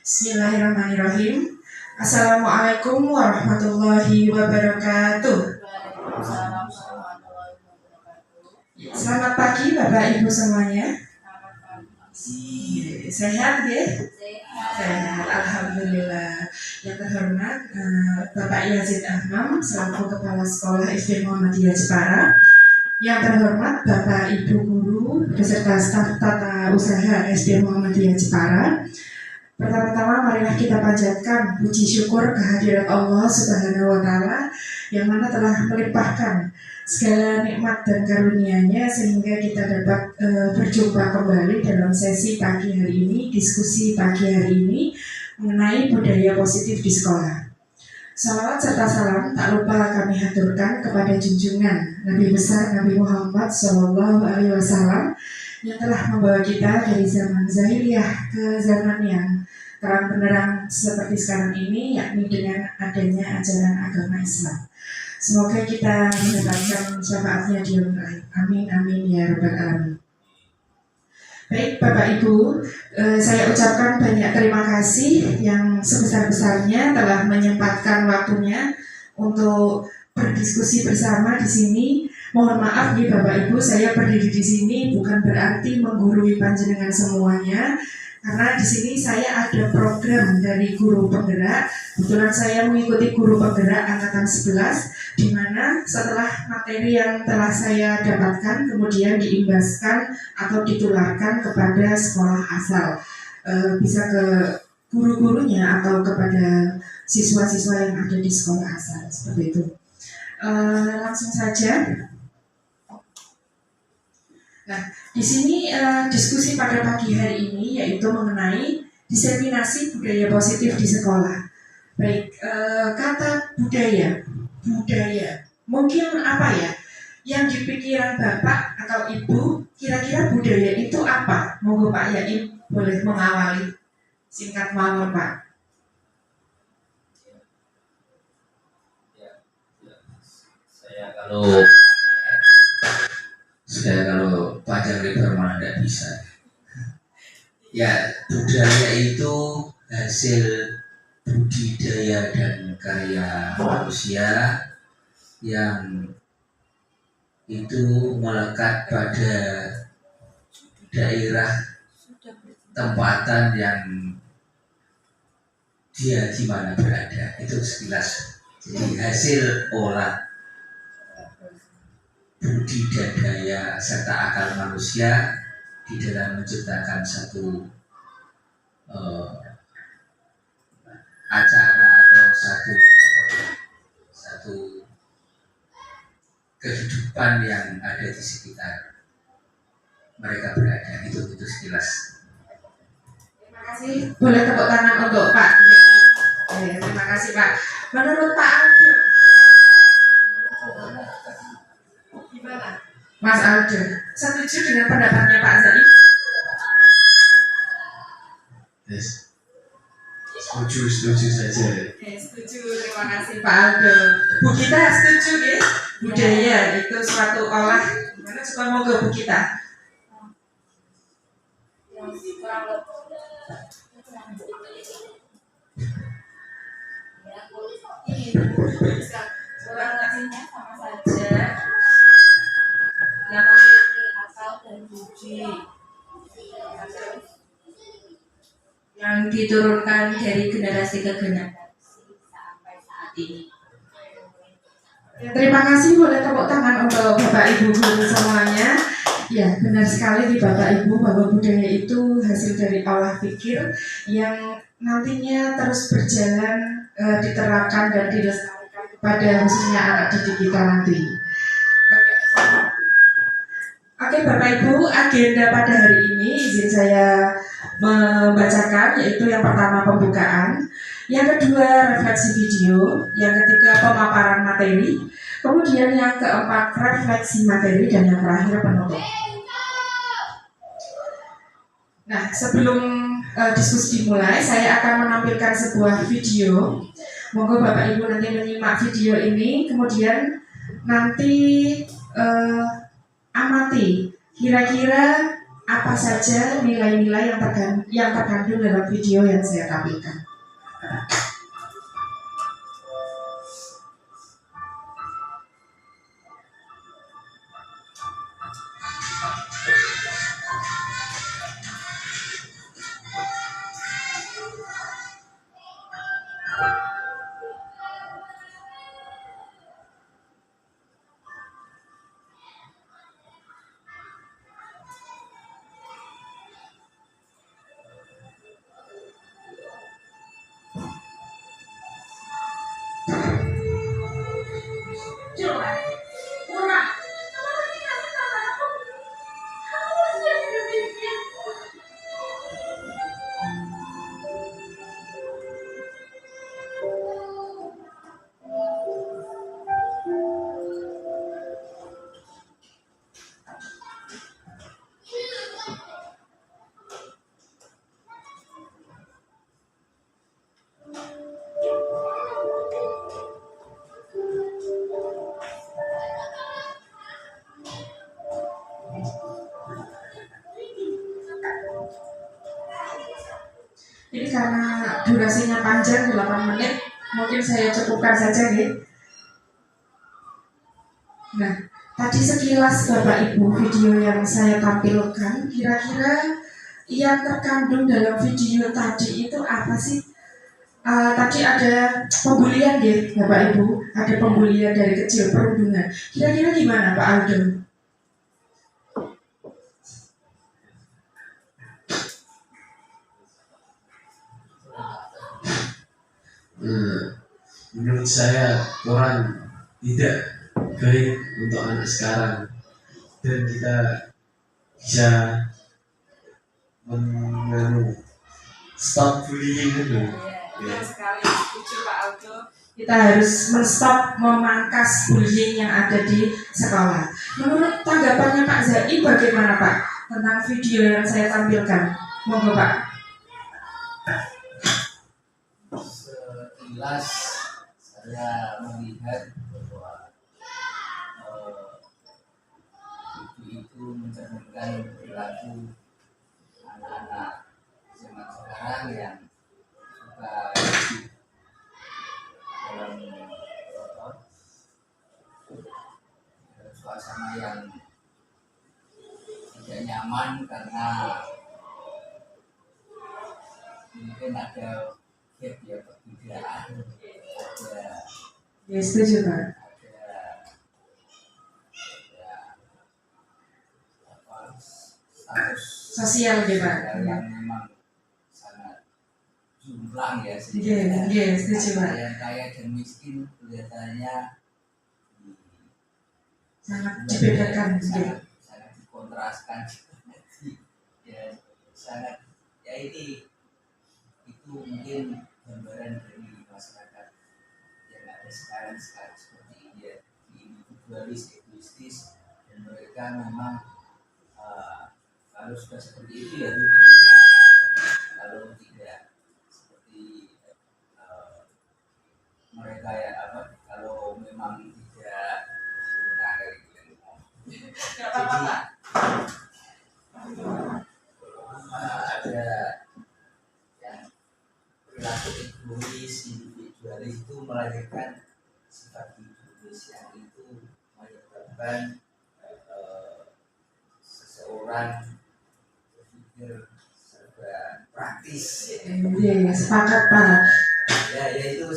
Bismillahirrahmanirrahim. Assalamualaikum warahmatullahi wabarakatuh. Selamat pagi Bapak Ibu semuanya. Sehat ya? Sehat, alhamdulillah. Yang terhormat Bapak Yazid Ahmam selaku Kepala Sekolah SD Muhammadiyah Jepara. Yang terhormat Bapak Ibu Guru beserta staf tata usaha SD Muhammadiyah Jepara. Pertama-tama marilah kita panjatkan puji syukur kehadirat Allah Subhanahu wa Ta'ala yang mana telah melimpahkan segala nikmat dan karunia-Nya sehingga kita dapat berjumpa kembali dalam sesi pagi hari ini, diskusi pagi hari ini mengenai budaya positif di sekolah. Salawat serta salam tak lupa kami haturkan kepada junjungan Nabi besar Nabi Muhammad SAW yang telah membawa kita dari zaman Zahiliyah ke zaman yang terang benderang seperti sekarang ini, yakni dengan adanya ajaran agama Islam. Semoga kita mendapatkan syafaatnya di yaumil akhir. Amin amin ya rabbal alamin. Baik Bapak Ibu, saya ucapkan banyak terima kasih yang sebesar-besarnya telah menyempatkan waktunya untuk berdiskusi bersama di sini. Mohon maaf nih Bapak Ibu, saya berdiri di sini bukan berarti menggurui panjenengan semuanya, karena di sini saya ada program dari guru penggerak. Kebetulan saya mengikuti guru penggerak angkatan 11, di mana setelah materi yang telah saya dapatkan kemudian diimbaskan atau ditularkan kepada sekolah asal, bisa ke guru-gurunya atau kepada siswa-siswa yang ada di sekolah asal, seperti itu. Langsung saja. Nah, di sini diskusi pada pagi hari ini yaitu mengenai diseminasi budaya positif di sekolah. Baik, kata budaya, mungkin apa ya yang di pikiran Bapak atau Ibu, kira-kira budaya itu apa? Monggo Pak Yaim boleh mengawali, singkat mawon Pak. Saya kalau panjang lebar malah tidak bisa. Ya, budaya itu hasil budidaya dan karya manusia yang itu melekat pada daerah tempatan yang dia di mana berada. Itu sekilas. Jadi hasil olah budidaya serta akal manusia di dalam menciptakan satu acara atau satu kehidupan yang ada di sekitar mereka berada. Itu sekilas. Terima kasih. Boleh tepuk tangan untuk Pak. Terima kasih Pak. Menurut Pak Aldo, gimana? Mas Aldo, setuju dengan pendapatnya Pak Zaid? Yes. Setuju saja. Setuju, terima kasih Pak Aldo. Bu Gita setuju ya? Budaya itu suatu olah. Gimana coba monggo Bu Gita? Sama saja yang memiliki akal dan budi yang diturunkan dari generasi ke generasi sampai saat ini. Terima kasih, boleh tepuk tangan untuk Bapak Ibu guru semuanya. Ya, benar sekali di Bapak Ibu bahwa budaya itu hasil dari olah pikir yang nantinya terus berjalan diterapkan dan dilestarikan kepada khususnya anak didik kita nanti. Oke Bapak Ibu, agenda pada hari ini izin saya membacakan, yaitu yang pertama pembukaan, yang kedua refleksi video, yang ketiga pemaparan materi, kemudian yang keempat refleksi materi, dan yang terakhir penutup. Nah, sebelum diskusi dimulai, saya akan menampilkan sebuah video. Moga Bapak Ibu nanti menyimak video ini, kemudian nanti amati kira-kira apa saja nilai-nilai yang terkandung dalam video yang saya tampilkan. Ini karena durasinya panjang 8 menit, mungkin saya cukupkan saja ya. Nah, tadi sekilas Bapak Ibu video yang saya tampilkan, kira-kira yang terkandung dalam video tadi itu apa sih? Tadi ada pembulian ya Bapak Ibu, ada pembulian dari kecil, perundungan. Kira-kira gimana Pak Aldo? Menurut saya Quran tidak baik untuk anak sekarang, dan kita bisa stop bullying itu. Betul sekali, setuju Pak Aldo. Kita harus menstop, memangkas bullying yang ada di sekolah. Menurut tanggapannya Pak Zai bagaimana Pak tentang video yang saya tampilkan? Monggo Pak. Sekilas saya melihat bahwa itu mencerminkan perilaku anak-anak zaman sekarang yang suka hidup dalam suasana yang tidak nyaman karena mungkin ada gap ya perbedaan, ada Ya, setuju Pak. status Sosial ya Pak. yang memang sangat jumplang ya, Iya, setuju Pak. yang kaya dan miskin kelihatannya Sangat dibedakan. sangat dikontraskan ya, sangat ya ini itu mungkin gambaran dari masyarakat yang ada sekarang seperti ini ya, individualis, egoistis, dan mereka memang kalau sudah seperti itu ya humanis, kalau tidak seperti mereka ya kalau memang tidak ada yang perilaku egois, individualis itu melahirkan sifat egois yang itu menyebabkan seseorang berpikir serba praktis. Iya, sepakat Pak. Ya itu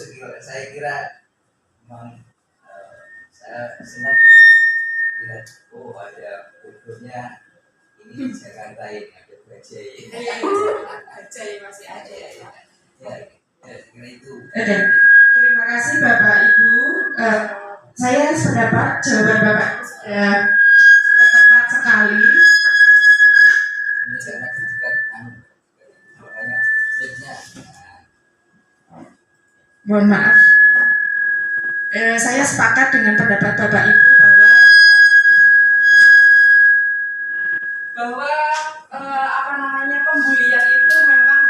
saya kira memang saya senang lihat ada bodohnya ini Jakarta ini ada Bajai. Bajai masih ada ya. Ya kira itu. Oke, terima kasih Bapak Ibu. Saya sependapat jawaban Bapak sudah tepat sekali. Ini sangat dekat makanya baiknya. Mohon maaf. Saya sepakat dengan pendapat Bapak Ibu bahwa pembulian itu memang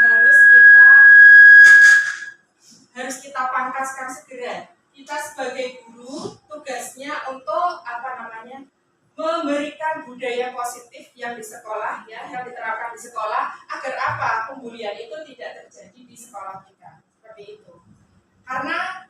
harus kita pangkaskan segera. Kita sebagai guru tugasnya untuk memberikan budaya positif yang di sekolah ya, yang diterapkan di sekolah agar apa? Pembulian itu tidak terjadi di sekolah kita. Seperti itu. Karena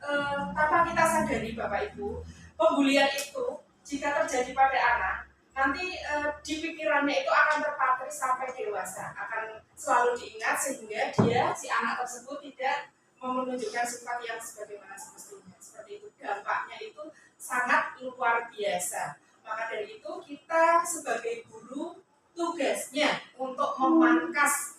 tanpa kita sadari Bapak Ibu, pembulian itu jika terjadi pada anak, nanti di pikirannya itu akan terpatri sampai dewasa, akan selalu diingat sehingga dia si anak tersebut tidak menunjukkan sifat yang sebagaimana semestinya. Seperti itu, dampaknya itu sangat luar biasa. Maka dari itu kita sebagai guru tugasnya untuk memangkas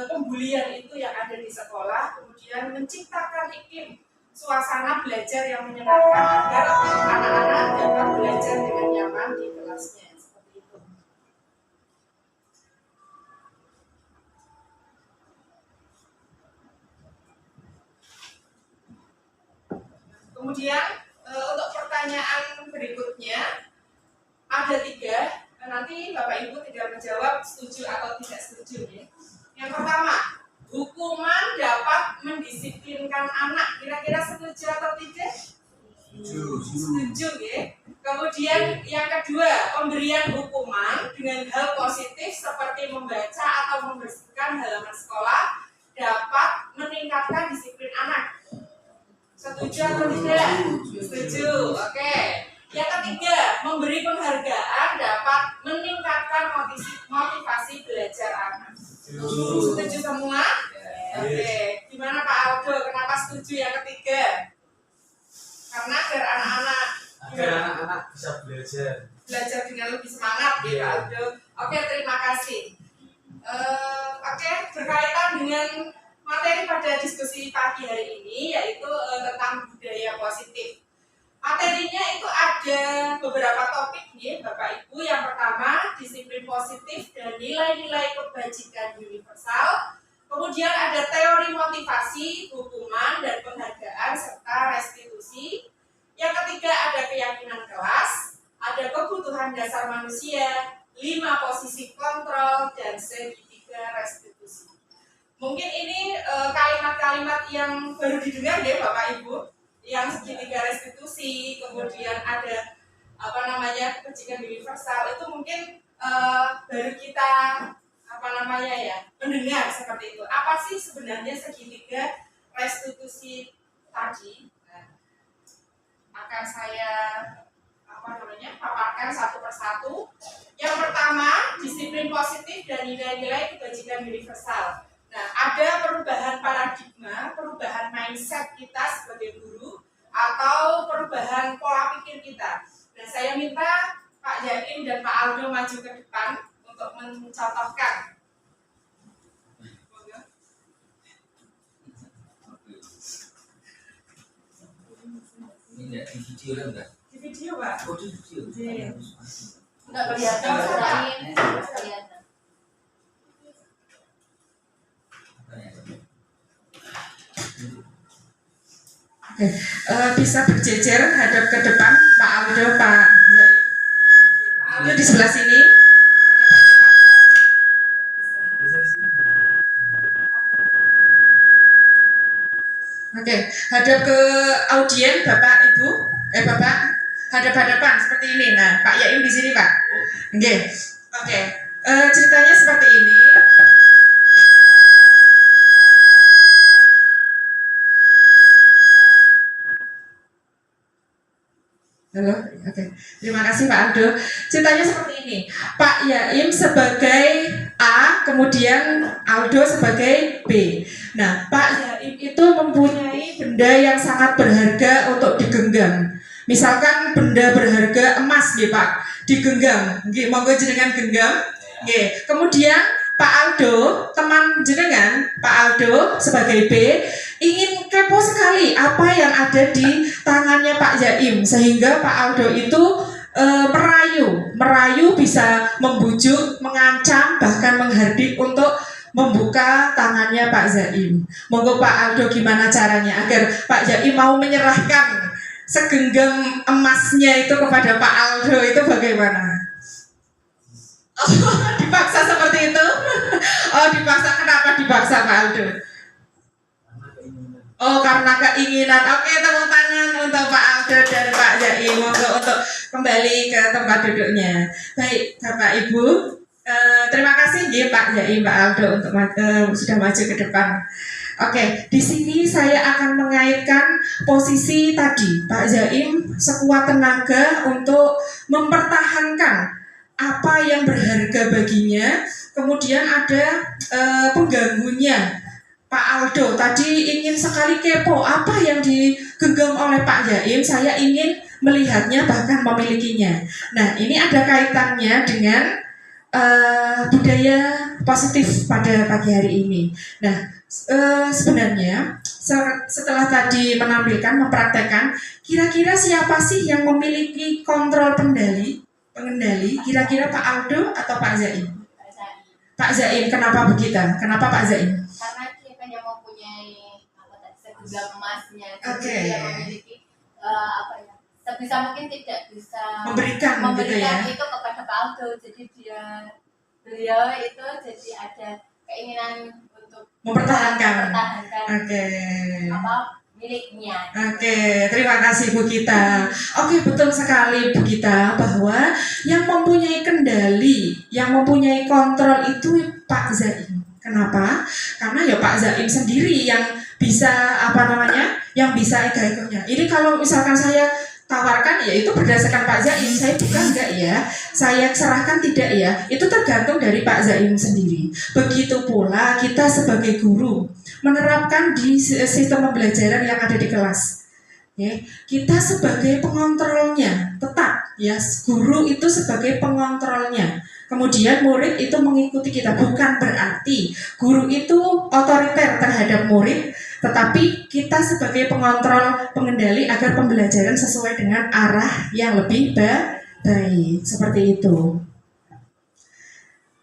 pembulian itu yang ada di sekolah, kemudian menciptakan iklim suasana belajar yang menyenangkan agar anak-anak dapat belajar dengan nyaman di kelasnya. Seperti itu. Kemudian untuk pertanyaan berikutnya ada 3. Nanti Bapak Ibu tinggal menjawab setuju atau tidak setuju ya. Yang pertama, hukuman dapat mendisiplinkan anak. Kira-kira setuju atau tidak? Setuju ya. Kemudian yang kedua, pemberian hukuman dengan hal positif seperti membaca atau membersihkan halaman sekolah dapat meningkatkan disiplin anak. Setuju atau tidak? Setuju. Oke. Yang ketiga, memberi penghargaan dapat meningkatkan motivasi belajar anak. Setuju semua? Oke. Gimana Pak Aldo? Kenapa setuju yang ketiga? Karena agar anak-anak bisa belajar dengan lebih semangat ya Pak Aldo. Oke, terima kasih. Oke, berkaitan dengan materi pada diskusi pagi hari ini yaitu tentang budaya positif. Materinya itu ada beberapa topik nih Bapak Ibu. Yang pertama, disiplin positif dan nilai-nilai kebajikan universal. Kemudian ada teori motivasi, hukuman, dan penghargaan, serta restitusi. Yang ketiga ada keyakinan kelas, ada kebutuhan dasar manusia, 5 posisi kontrol, dan segitiga restitusi. Mungkin ini kalimat-kalimat yang baru didengar ya Bapak Ibu, yang segitiga restitusi, kemudian ada kebajikan universal, itu mungkin baru kita mendengar seperti itu. Apa sih sebenarnya segitiga restitusi tadi? Nah, akan saya paparkan satu persatu. Yang pertama, disiplin positif dan nilai-nilai kebajikan universal. Nah, ada perubahan paradigma, perubahan mindset kita sebagai guru, atau perubahan pola pikir kita. Dan saya minta Pak Yaim dan Pak Aldo maju ke depan untuk mencontohkan. Ini enggak di video lah enggak? Di video Pak? Oh di video. Enggak kelihatan. Oke, bisa berjejer hadap ke depan Pak Aldo, Pak Yaim. Pak Aldo di sebelah sini. Hadap-hadapan. Oke, hadap ke audien Bapak Ibu, Bapak hadap-hadapan seperti ini. Nah, Pak Yaim di sini Pak. Oke. Ceritanya seperti ini. Halo, oke. Terima kasih Pak Aldo. Ceritanya seperti ini. Pak Yaim sebagai A, kemudian Aldo sebagai B. Nah, Pak Yaim itu mempunyai benda yang sangat berharga untuk digenggam. Misalkan benda berharga emas, nggih Pak, digenggam. Nggih, monggo jenengan genggam. Nggih. Kemudian Pak Aldo, teman jenengan, Pak Aldo sebagai B, ingin kepo sekali apa yang ada di tangannya Pak Yaim, sehingga Pak Aldo itu merayu bisa membujuk, mengancam, bahkan menghardik untuk membuka tangannya Pak Yaim. Monggo Pak Aldo, gimana caranya agar Pak Yaim mau menyerahkan segenggam emasnya itu kepada Pak Aldo, itu bagaimana? Oh, dipaksa seperti itu? Oh, dipaksa. Kenapa dipaksa Pak Aldo? Oh, karena keinginan. Oke, tepuk tangan untuk Pak Aldo dan Pak Zaim untuk kembali ke tempat duduknya. Baik, Bapak Ibu, terima kasih ya Pak Zaim, Pak Aldo untuk sudah maju ke depan. Oke, di sini saya akan mengaitkan posisi tadi Pak Zaim sekuat tenaga untuk mempertahankan apa yang berharga baginya. Kemudian ada pengganggunya Pak Aldo tadi ingin sekali kepo apa yang digenggam oleh Pak Zaim. Saya ingin melihatnya bahkan memilikinya. Nah, ini ada kaitannya dengan budaya positif pada pagi hari ini. Nah, sebenarnya setelah tadi menampilkan, mempraktekkan, kira-kira siapa sih yang memiliki kontrol pengendali? Kira-kira Pak Aldo atau Pak Zaim? Pak Zaim, kenapa begitu? Kenapa Pak Zaim? Karena dia kan yang mempunyai segenggam emasnya, Oke. dia memiliki sebisa mungkin tidak bisa Memberikan gitu ya. itu kepada Pak Aldo. Jadi beliau itu jadi ada keinginan untuk Mempertahankan. Oke. Miliknya. Oke, terima kasih Bu Gita. Oke, betul sekali Bu Gita bahwa yang mempunyai kendali, yang mempunyai kontrol itu Pak Zaim. Kenapa? Karena ya Pak Zaim sendiri yang bisa yang bisa ego-egonya. Ini kalau misalkan saya tawarkan ya itu berdasarkan Pak Zaim, saya buka enggak ya, saya serahkan tidak ya, itu tergantung dari Pak Zaim sendiri. Begitu pula kita sebagai guru menerapkan di sistem pembelajaran yang ada di kelas. Ya, kita sebagai pengontrolnya, tetap ya, guru itu sebagai pengontrolnya. Kemudian murid itu mengikuti kita, bukan berarti guru itu otoriter terhadap murid, tetapi kita sebagai pengontrol, pengendali agar pembelajaran sesuai dengan arah yang lebih baik, seperti itu.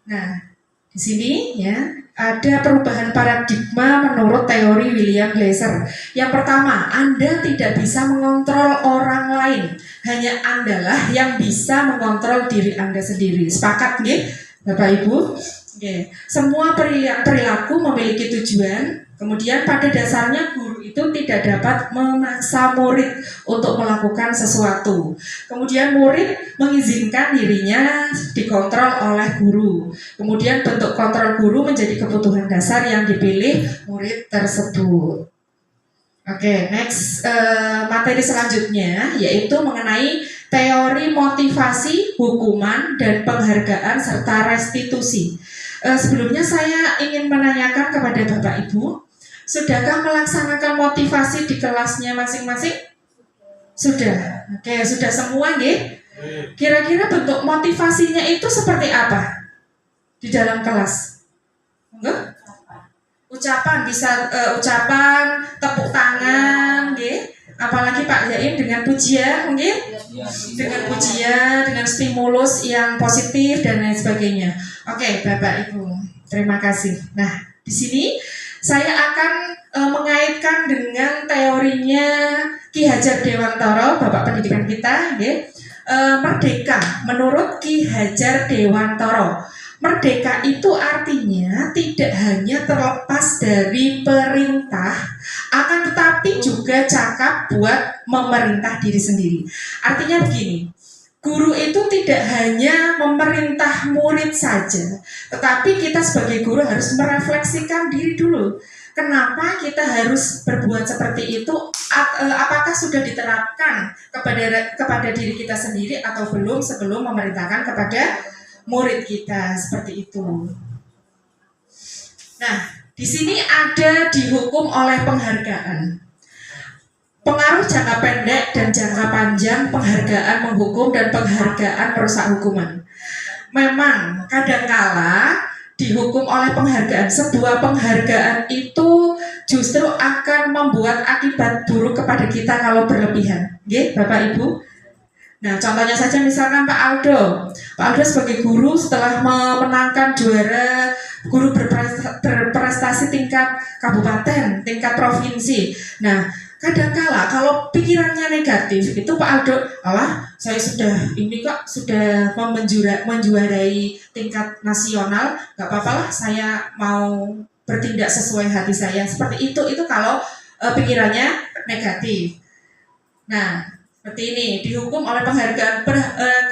Nah, di sini ya ada perubahan paradigma menurut teori William Glasser. Yang pertama, Anda tidak bisa mengontrol orang lain, hanya Andalah yang bisa mengontrol diri Anda sendiri. Sepakat nggih, Bapak Ibu? Oke. Semua perilaku memiliki tujuan. Kemudian pada dasarnya guru itu tidak dapat memaksa murid untuk melakukan sesuatu. Kemudian murid mengizinkan dirinya dikontrol oleh guru. Kemudian bentuk kontrol guru menjadi kebutuhan dasar yang dipilih murid tersebut. Oke, next materi selanjutnya yaitu mengenai teori motivasi, hukuman, dan penghargaan serta restitusi. Sebelumnya saya ingin menanyakan kepada Bapak Ibu, sudahkah melaksanakan motivasi di kelasnya masing-masing? Sudah. Oke, sudah semua nggih? Kira-kira bentuk motivasinya itu seperti apa di dalam kelas? Enggak? Ucapan, bisa ucapan, tepuk tangan, nggih. Apalagi Pak Zaim dengan pujian, mungkin dengan pujian, dengan stimulus yang positif dan lain sebagainya. Oke, Bapak Ibu, terima kasih. Nah, di sini saya akan mengaitkan dengan teorinya Ki Hajar Dewantara, Bapak Pendidikan kita, merdeka. Menurut Ki Hajar Dewantara, merdeka itu artinya tidak hanya terlepas dari perintah, akan tetapi juga cakap buat memerintah diri sendiri. Artinya begini, guru itu tidak hanya memerintah murid saja, tetapi kita sebagai guru harus merefleksikan diri dulu. Kenapa kita harus berbuat seperti itu? Apakah sudah diterapkan kepada diri kita sendiri atau belum sebelum memerintahkan kepada murid kita, seperti itu. Nah, di sini ada dihukum oleh penghargaan. Pengaruh jangka pendek dan jangka panjang, penghargaan menghukum dan penghargaan merusak hukuman. Memang kadangkala dihukum oleh penghargaan, sebuah penghargaan itu justru akan membuat akibat buruk kepada kita kalau berlebihan. Nggih, Bapak Ibu? Nah, contohnya saja misalkan Pak Aldo. Pak Aldo sebagai guru setelah memenangkan juara guru berprestasi tingkat kabupaten, tingkat provinsi. Nah, kadangkala kalau pikirannya negatif, itu Pak Aldo, saya sudah menjuarai tingkat nasional, nggak apa-apa lah, saya mau bertindak sesuai hati saya. Seperti itu kalau pikirannya negatif. Nah, seperti ini dihukum oleh penghargaan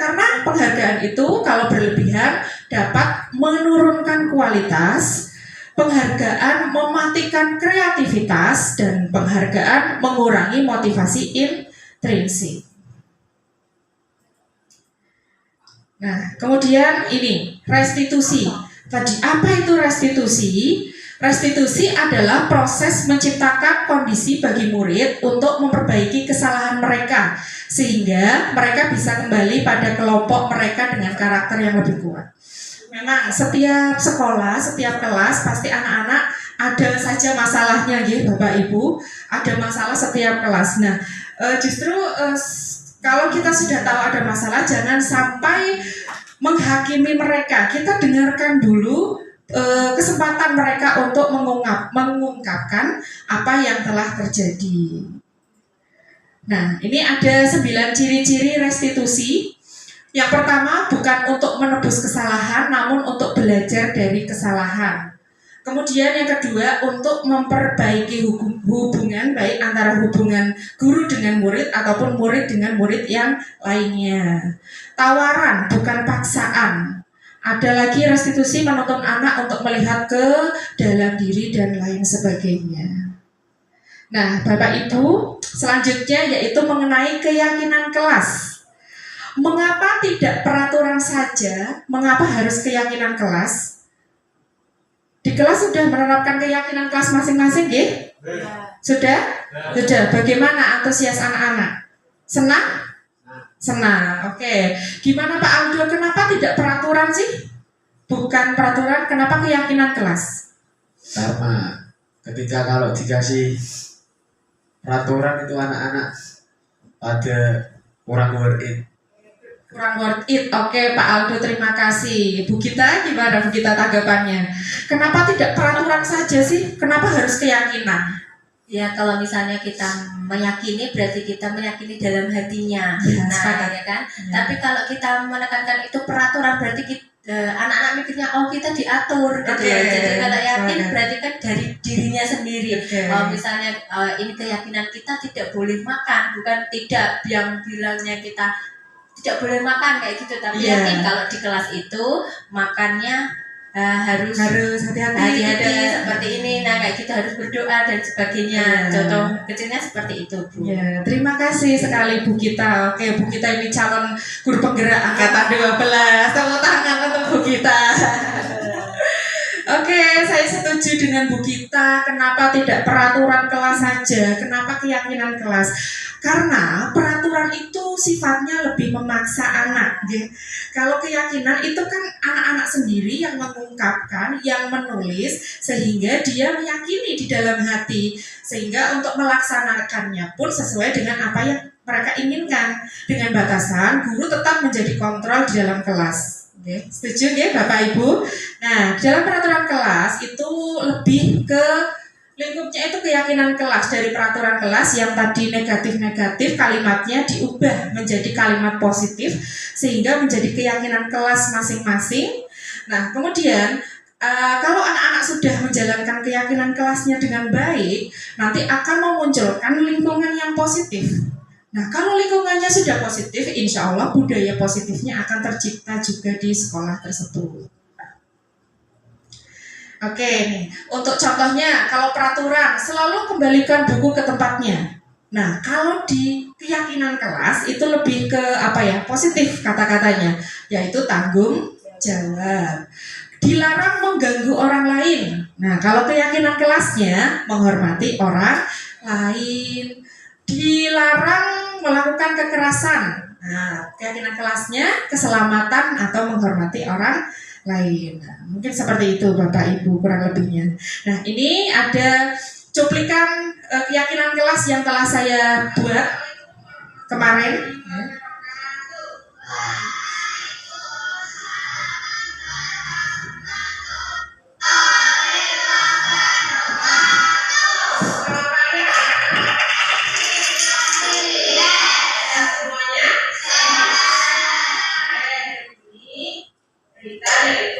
karena penghargaan itu kalau berlebihan dapat menurunkan kualitas, penghargaan mematikan kreativitas, dan penghargaan mengurangi motivasi intrinsik. Nah, kemudian ini restitusi. Tadi apa itu restitusi? Restitusi adalah proses menciptakan kondisi bagi murid untuk memperbaiki kesalahan mereka sehingga mereka bisa kembali pada kelompok mereka dengan karakter yang lebih kuat. Memang setiap sekolah, setiap kelas pasti anak-anak ada saja masalahnya ya Bapak Ibu, ada masalah setiap kelas. Nah, justru kalau kita sudah tahu ada masalah, jangan sampai menghakimi mereka. Kita dengarkan dulu kesempatan mereka untuk mengungkapkan apa yang telah terjadi. Nah, ini ada 9 ciri-ciri restitusi. Yang pertama, bukan untuk menebus kesalahan, namun untuk belajar dari kesalahan. Kemudian yang kedua, untuk memperbaiki hubungan baik antara hubungan guru dengan murid ataupun murid dengan murid yang lainnya. Tawaran, bukan paksaan. Ada lagi restitusi menuntun anak untuk melihat ke dalam diri dan lain sebagainya. Nah, Bapak Ibu, selanjutnya yaitu mengenai keyakinan kelas. Mengapa tidak peraturan saja? Mengapa harus keyakinan kelas? Di kelas sudah menerapkan keyakinan kelas masing-masing, ya? Sudah? Sudah. Bagaimana antusias anak-anak? Senang? Senang. Oke. Gimana Pak Aldo? Kenapa tidak peraturan sih? Bukan peraturan, kenapa keyakinan kelas? Karena ketika kalau dikasih peraturan itu anak-anak pada kurang worth it. Kurang worth it. Oke, Pak Aldo, terima kasih. Bu Gita, gimana Bu Gita tanggapannya? Kenapa tidak peraturan saja sih? Kenapa harus keyakinan? Ya, kalau misalnya kita meyakini berarti kita meyakini dalam hatinya. Ya, Nah, ya kan? Tapi kalau kita menekankan itu peraturan berarti anak-anak mikirnya kita diatur gitu ya. Jadi kalau yakin berarti kan dari dirinya sendiri. Misalnya ini keyakinan kita tidak boleh makan, bukan tidak yang bilangnya kita tidak boleh makan kayak gitu, tapi yakin kalau di kelas itu makannya harus hati-hati seperti ini. Nah, kayak kita harus berdoa dan sebagainya. Contoh kecilnya seperti itu, Bu. Ya, terima kasih sekali Bu Gita. Oke, Bu Gita ini calon guru penggerak angkatan 12. Tepuk tangan untuk Bu Gita. Oke, saya setuju dengan Bu Gita. Kenapa tidak peraturan kelas saja? Kenapa keyakinan kelas? Karena peraturan itu sifatnya lebih memaksa anak, ya. Kalau keyakinan itu kan anak-anak sendiri yang mengungkapkan, yang menulis, sehingga dia meyakini di dalam hati, sehingga untuk melaksanakannya pun sesuai dengan apa yang mereka inginkan. Dengan batasan, guru tetap menjadi kontrol di dalam kelas. Oke, setuju ya Bapak Ibu? Nah, dalam peraturan kelas itu lebih ke lingkupnya itu keyakinan kelas. Dari peraturan kelas yang tadi negatif-negatif, kalimatnya diubah menjadi kalimat positif sehingga menjadi keyakinan kelas masing-masing. Nah, kemudian kalau anak-anak sudah menjalankan keyakinan kelasnya dengan baik, nanti akan memunculkan lingkungan yang positif. Nah, kalau lingkungannya sudah positif, insya Allah budaya positifnya akan tercipta juga di sekolah tersebut. Oke, nih untuk contohnya, kalau peraturan selalu kembalikan buku ke tempatnya. Nah, kalau di keyakinan kelas itu lebih ke positif kata-katanya, yaitu tanggung jawab. Dilarang mengganggu orang lain. Nah, kalau keyakinan kelasnya menghormati orang lain. Dilarang melakukan kekerasan. Nah, keyakinan kelasnya keselamatan atau menghormati orang lain. Nah, mungkin seperti itu Bapak Ibu kurang lebihnya. Nah, ini ada cuplikan keyakinan kelas yang telah saya buat kemarin.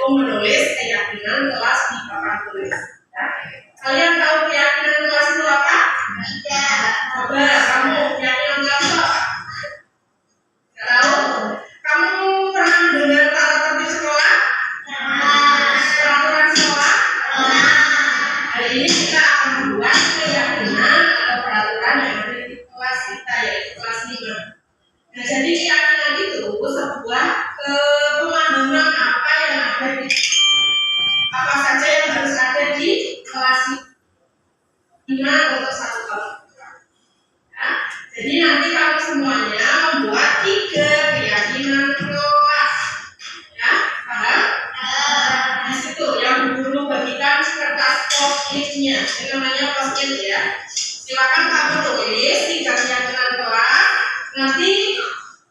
Menulis keyakinan kelas di papan tulis. Kalian tahu keyakinan kelas itu apa? keyakinan itu sebuah pemahaman apa yang ada di apa saja yang harus ada di kelas 5 untuk 1 tahun. Ya. Jadi nanti kami semuanya membuat 3 keyakinan kelas. Ya, paham? Di situ yang guru bagikan kertas post-it-nya. Ini namanya post-it ya. Silakan kamu tulis 3 keyakinan kelas. Nanti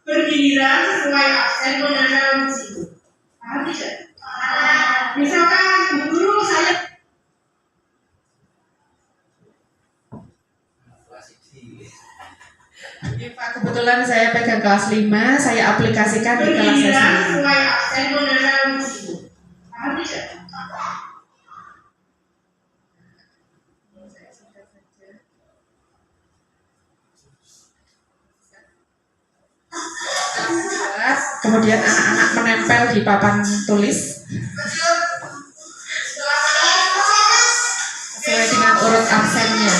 bergiliran sesuai absen menempel di situ. Paham tidak? Misalkan guru saya Pak, kebetulan saya pegang kelas 5, saya aplikasikan di kelas saya. Sesuai absen menempel di situ. Paham tidak? Kemudian anak-anak menempel di papan tulis sesuai dengan urut absennya.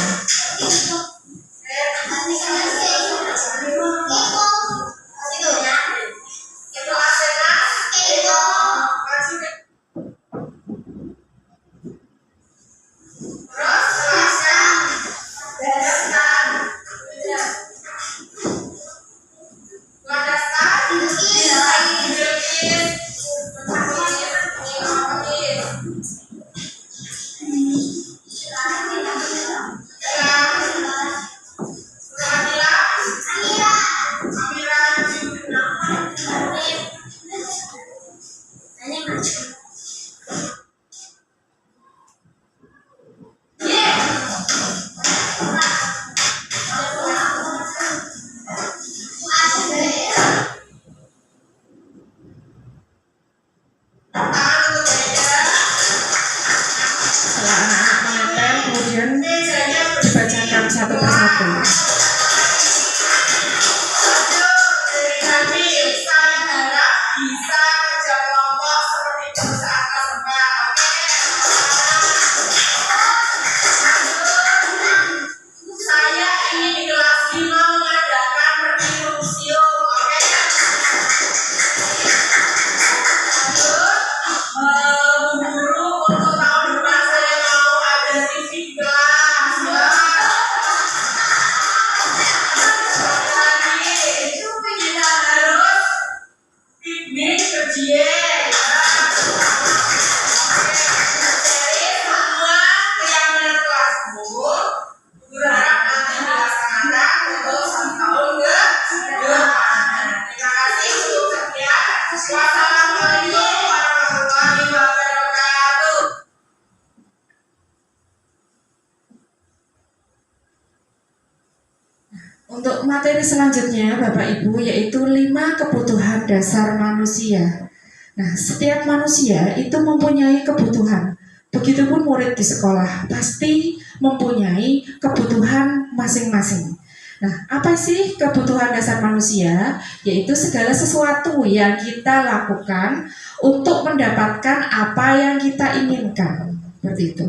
Untuk materi selanjutnya Bapak Ibu yaitu 5 kebutuhan dasar manusia. Nah, setiap manusia itu mempunyai kebutuhan. Begitupun murid di sekolah pasti mempunyai kebutuhan masing-masing. Nah, apa sih kebutuhan dasar manusia? Yaitu segala sesuatu yang kita lakukan untuk mendapatkan apa yang kita inginkan. Seperti itu.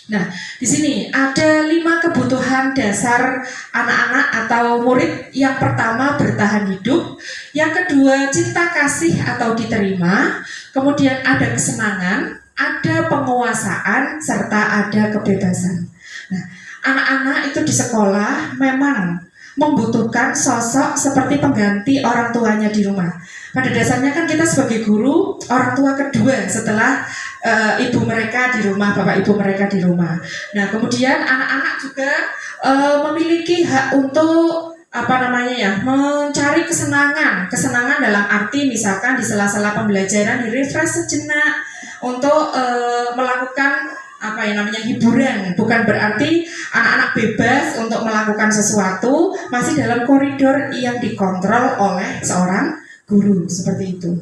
Nah, di sini ada 5 kebutuhan dasar anak-anak atau murid. Yang pertama bertahan hidup, yang kedua cinta kasih atau diterima, kemudian ada kesenangan, ada penguasaan, serta ada kebebasan. Nah, anak-anak itu di sekolah memang membutuhkan sosok seperti pengganti orang tuanya di rumah. Pada dasarnya kan kita sebagai guru orang tua kedua setelah ibu mereka di rumah, bapak ibu mereka di rumah. Nah, kemudian anak-anak juga memiliki hak untuk mencari kesenangan dalam arti misalkan di sela-sela pembelajaran di refresh sejenak untuk melakukan hiburan. Bukan berarti anak-anak bebas untuk melakukan sesuatu, masih dalam koridor yang dikontrol oleh seorang guru, seperti itu.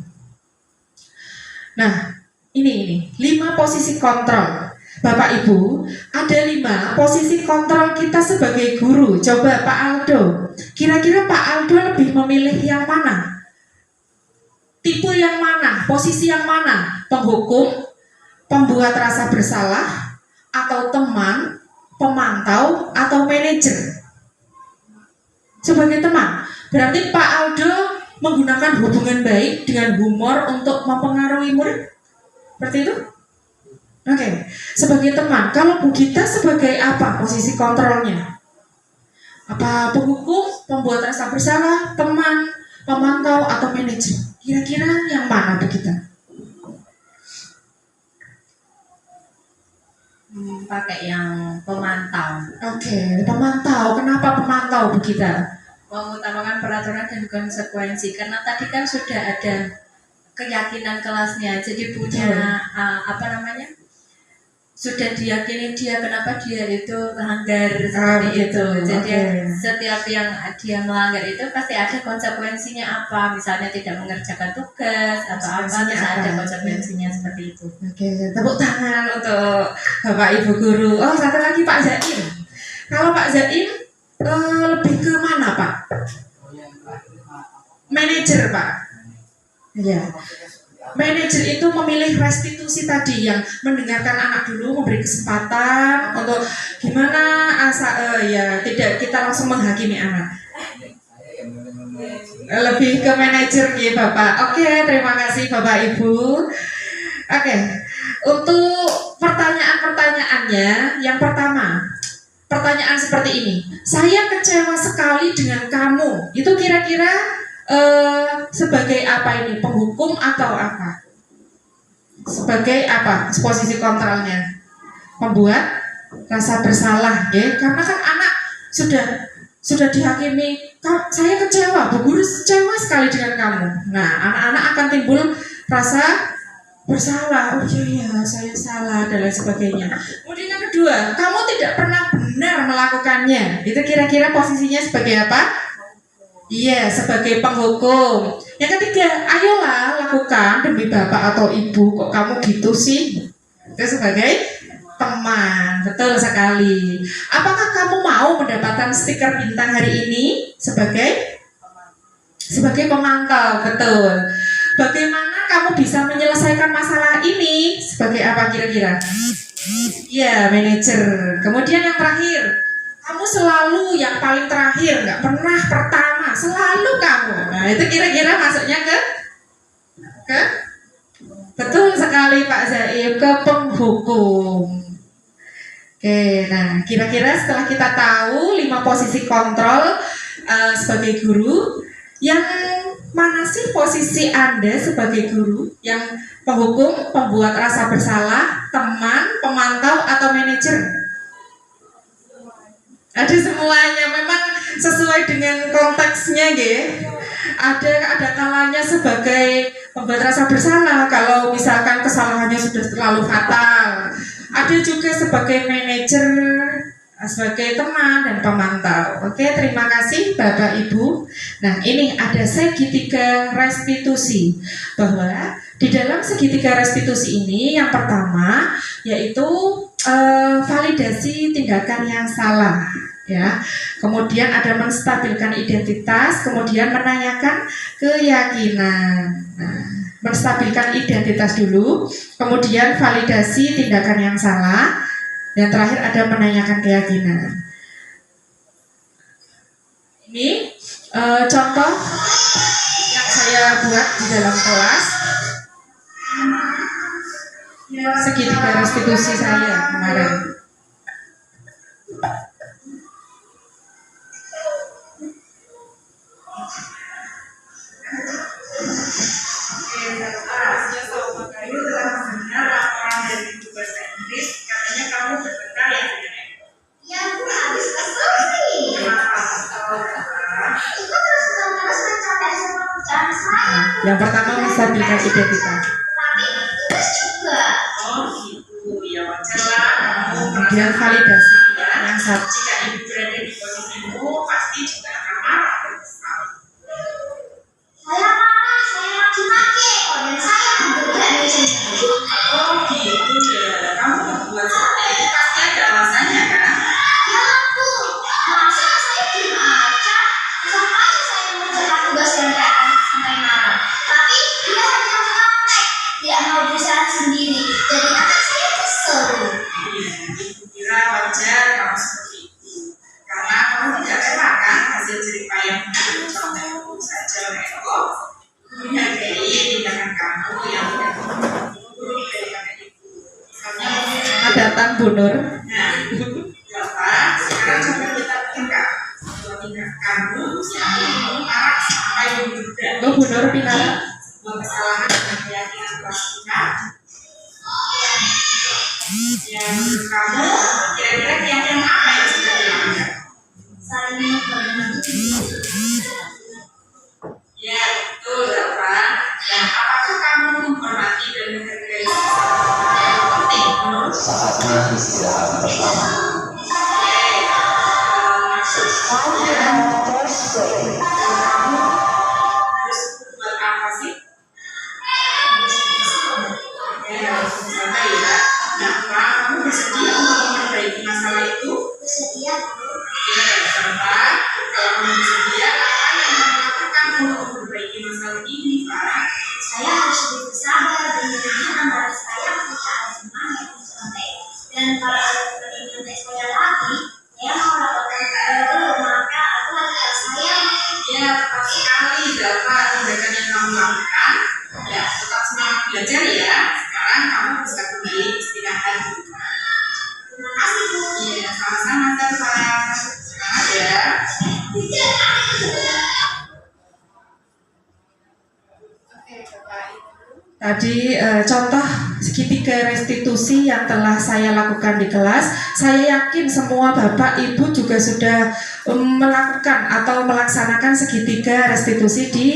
Nah, ini 5 posisi kontrol. Bapak Ibu, ada 5 posisi kontrol kita sebagai guru. Coba Pak Aldo, kira-kira Pak Aldo lebih memilih yang mana? Tipe yang mana? Posisi yang mana? Penghukum, pembuat rasa bersalah, atau teman, pemantau, atau manajer? sebagai teman. Berarti Pak Aldo menggunakan hubungan baik dengan humor untuk mempengaruhi murid. Seperti itu? Oke. Sebagai teman, kalau Bu Gita sebagai apa posisi kontrolnya? Apa penghukum, pembuat rasa bersalah, teman, pemantau, atau manajer? Kira-kira yang mana Bu Gita? Pakai yang pemantau. Oke, pemantau. Kenapa pemantau Bu Gita? Mengutamakan peraturan dan konsekuensi, karena tadi kan sudah ada keyakinan kelasnya, jadi punya sudah diyakini dia kenapa dia itu langgar seperti itu. Jadi setiap yang dia melanggar itu pasti ada konsekuensinya apa, misalnya tidak mengerjakan tugas atau apa, terus ada konsekuensinya seperti itu. Oke, tepuk tangan untuk Bapak Ibu guru. Oh, satu lagi Pak Zaim. Kalau Pak Zaim lebih ke mana Pak? Manajer Pak. Iya. Manajer itu memilih restitusi tadi, yang mendengarkan anak dulu, memberi kesempatan untuk gimana tidak kita langsung menghakimi anak. Lebih ke manajer ya Bapak. Oke, terima kasih Bapak Ibu. Oke, untuk pertanyaan-pertanyaannya, yang pertama, pertanyaan seperti ini. Saya kecewa sekali dengan kamu. Itu kira-kira sebagai apa ini? Penghukum atau apa? Sebagai apa? Posisi kontrolnya membuat rasa bersalah, ya. Karena kan anak sudah dihakimi. Saya kecewa, Bu Guru kecewa sekali dengan kamu. Nah, anak-anak akan timbul rasa bersalah. Oh iya, saya salah dan lain sebagainya. Kemudian yang kedua, kamu tidak pernah benar melakukannya. Itu kira-kira posisinya sebagai apa? Iya, sebagai penghukum. Yang ketiga, ayolah lakukan demi bapak atau ibu. Kok kamu gitu sih? Itu sebagai teman. Betul sekali. Apakah kamu mau mendapatkan stiker bintang hari ini sebagai pemantau? Betul. Bagaimana kamu bisa menyelesaikan masalah ini? Sebagai apa kira-kira? Ya, manajer. Kemudian yang terakhir, kamu selalu yang paling terakhir, nggak pernah pertama, selalu kamu. Nah, itu kira-kira masuknya ke betul sekali Pak Zaim, ke penghukum. Oke, nah kira-kira setelah kita tahu 5 posisi kontrol sebagai guru, yang mana sih posisi Anda sebagai guru? Yang penghukum, pembuat rasa bersalah, teman, pemantau, atau manajer? Ada semuanya, memang sesuai dengan konteksnya, ya. Ada kalanya sebagai pembuat rasa bersalah kalau misalkan kesalahannya sudah terlalu fatal. Ada juga sebagai manajer, sebagai teman dan pemantau. Oke, terima kasih Bapak Ibu. Nah, ini ada segitiga restitusi. Bahwa di dalam segitiga restitusi ini yang pertama yaitu validasi tindakan yang salah, ya. Kemudian ada menstabilkan identitas, kemudian menanyakan keyakinan. Nah, menstabilkan identitas dulu, kemudian validasi tindakan yang salah, dan terakhir ada menanyakan keyakinan. Ini contoh yang saya buat di dalam kelas. Segitiga restitusi saya kemarin. Yang pertama menstabilkan identitas. Kemudian validasi yang satu. Jika ibu berada di posisimu, pasti juga akan marah dan kesal. Saya marah, saya maki-maki, dan saya juga mencintai. Oh gitu ya, kamu membuat seperti itu pasti ada alasannya kan? Ya Bu, masa saya diem aja? Sampai saya mengerjakan tugas yang kayak anak sampai marah. Tapi dia hanya mengontek, tidak mau berusaha sendiri. Jadi anak saya kesel. Kira wajar kamu seperti itu, karena kamu tidak rela kan hasil jerih payah esok menghargai tindakan kamu yang tidak buruk daripada ibu. Misalnya Ada datang Bu Nur. nah, Bapak sekarang coba kita tingkat bahwa tindak kamu yang mengarah sampai juga Oh, Bu Nur Pinar. sebuah kesalahan dan keyakinan kelas kita yang kamu kira-kira keyakinan apa yang sudah dilanggar? Saling menghormati. Ya betul Bapak. Dan apakah kamu menghormati dan menghargai seseorang yang penting menurut Saatnya istirahat bersama. harus buat apa sih? Ya harus bersama ya. Nah, kamu bersedia untuk memperbaiki masalah itu? Bersedia, Bu. Ya, Bapak. Kalau kamu bersedia, apa yang kamu lakukan untuk memperbaiki masalah ini, Pak? Saya harus lebih bersabar dan menyenangkan antara saya ketika ada teman yang mencontek. Dan kalau ada teman yang mencontek saya lagi, saya mau laporkan ke guru, maka aku adalah saya. Ya, tepat sekali Bapak tindakan yang kamu lakukan. Ya, tetap semangat belajar ya. Sekarang kamu bisa kembali istirahat di rumah. Terima kasih, Bu. Iya, sama-sama Bapak. Semangat ya. Tadi contoh segitiga restitusi yang telah saya lakukan di kelas. Saya yakin semua Bapak Ibu juga sudah melakukan atau melaksanakan segitiga restitusi di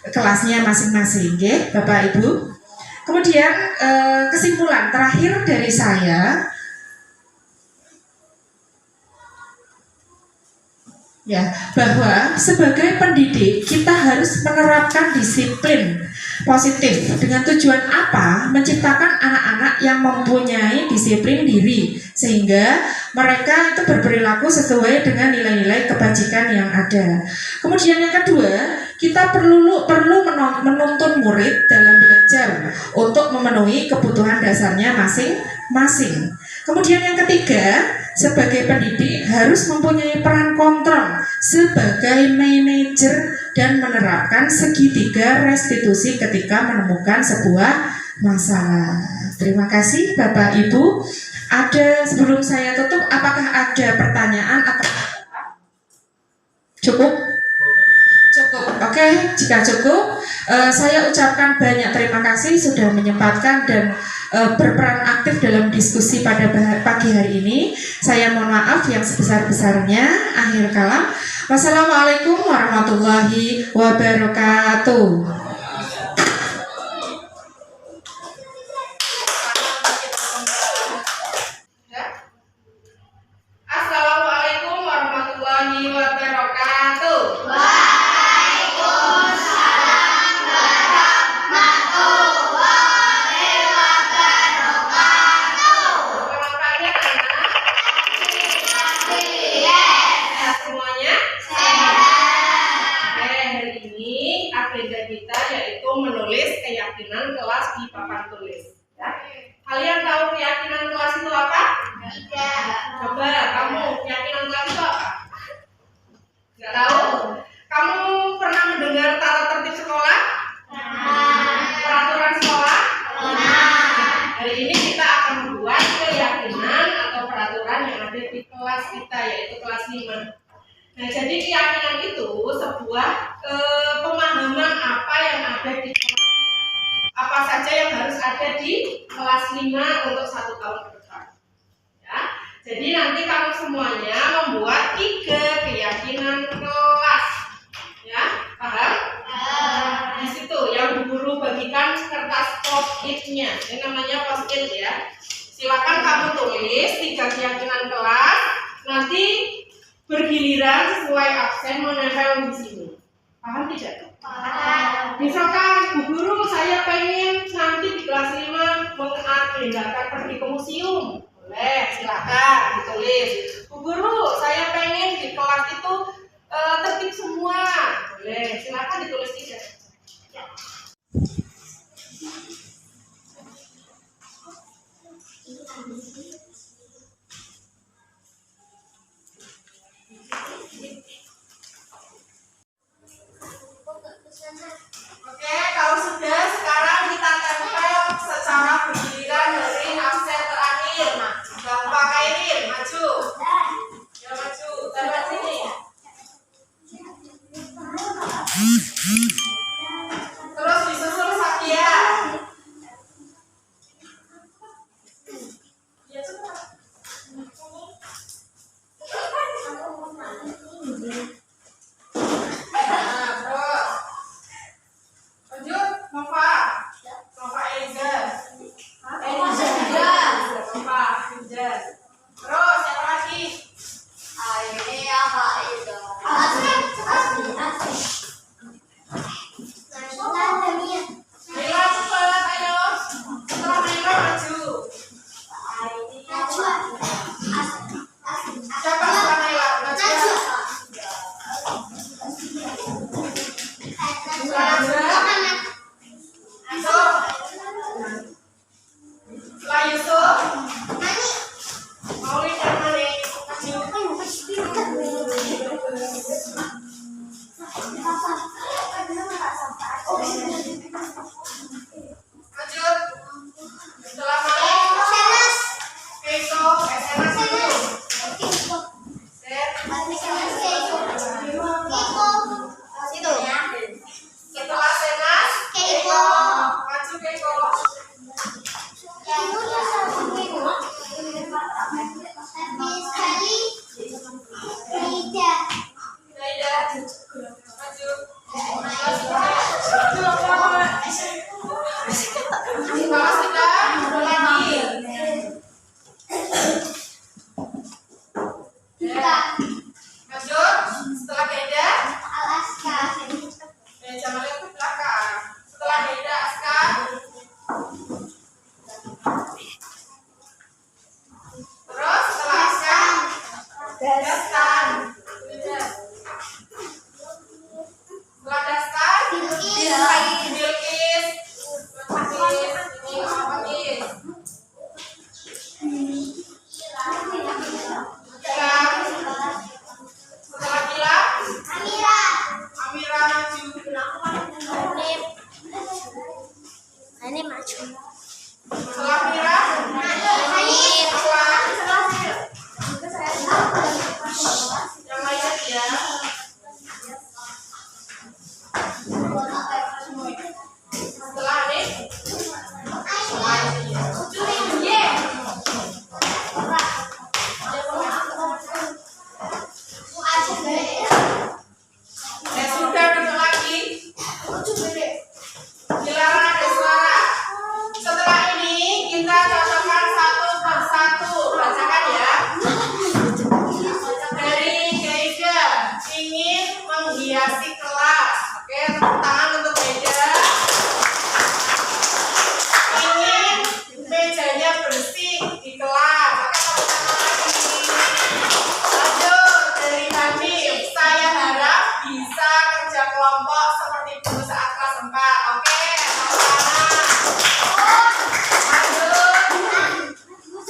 kelasnya masing-masing, ya, Bapak Ibu. Kemudian kesimpulan terakhir dari saya, ya, bahwa sebagai pendidik kita harus menerapkan disiplin positif dengan tujuan apa? Menciptakan anak-anak yang mempunyai disiplin diri sehingga mereka itu berperilaku sesuai dengan nilai-nilai kebajikan yang ada. Kemudian yang kedua, kita perlu menuntun murid dalam belajar untuk memenuhi kebutuhan dasarnya masing-masing. Kemudian yang ketiga, sebagai pendidik harus mempunyai peran kontrol sebagai manajer dan menerapkan segitiga restitusi ketika menemukan sebuah masalah. Terima kasih Bapak Ibu. Ada sebelum saya tutup, apakah ada pertanyaan atau cukup? Cukup. Oke, jika cukup, saya ucapkan banyak terima kasih sudah menyempatkan dan berperan aktif dalam diskusi pada pagi hari ini. Saya mohon maaf yang sebesar-besarnya. Akhir kalam. Wassalamualaikum warahmatullahi wabarakatuh. Assalamualaikum warahmatullahi wabarakatuh. Semuanya? Hari ini agenda kita yaitu menulis keyakinan kelas di papan tulis. Ya. Kalian tahu keyakinan kelas itu apa? Tidak. Coba kamu keyakinan kelas itu apa? Nggak tahu? Kamu pernah mendengar tata tertib sekolah? Peraturan sekolah? Hari ini kita akan membuat keyakinan atau peraturan yang ada di kelas kita yaitu kelas 5. Nah, jadi keyakinan itu sebuah pemahaman apa yang ada di kelas kita. Apa saja yang harus ada di kelas 5 untuk 1 tahun ke depan. Ya. Jadi nanti kamu semuanya membuat 3 keyakinan kelas. Ya, paham? Di situ yang guru bagikan kertas post-it-nya. Ini namanya post-it ya. Silakan kamu tulis 3 keyakinan kelas. Nanti bergiliran sesuai absen menempel di sini. Paham tidak? Misalkan Bu Guru saya pengen nanti di kelas 5 mengagendakan pergi ke museum. Boleh, silakan ditulis. Bu Guru saya pengen di kelas itu tertib semua. Boleh, silakan ditulis 3. Ya. Lanjut. Setelah Malik, Keiko, SMS dulu. Set. Setelah Senas, Keiko. Maju Keiko. Naida. Maju. Setelah Sita, lagi. Lanjut. Setelah Naida, jangan lihat ke belakang. Setelah Naida, Aska. Terus setelah Aska, Dastan. Setelah Dastan, Bilkis. Ini apa Bilkis? Setelah Gilang, Amira maju. Setelah Mira, yang lainnya ya. Setelah Anik, dan sudah duduk lagi. Dilarang ada suara. Setelah ini kita cocokkan satu persatu. Bacakan ya. Dari Keida ingin menghiasi kelas. Oke, tepuk tangan untuk Keida. Ingin mejanya bersih di kelas. Oke, tepuk tangan lagi. Lanjut dari Hanif. Saya harap bisa kerja kelompok seperti dulu saat kelas 4. Oke, tepuk tangan. Lanjut.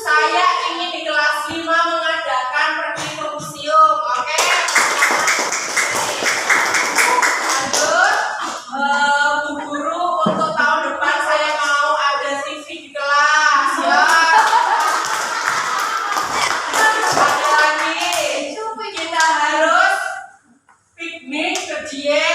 Saya ingin di kelas 5 mengadakan pergi ke museum. Oke. Lanjut. Bu Guru, untuk tahun depan saya mau ada TV di kelas. Ya. Ada lagi. Kita harus piknik ke Dieng.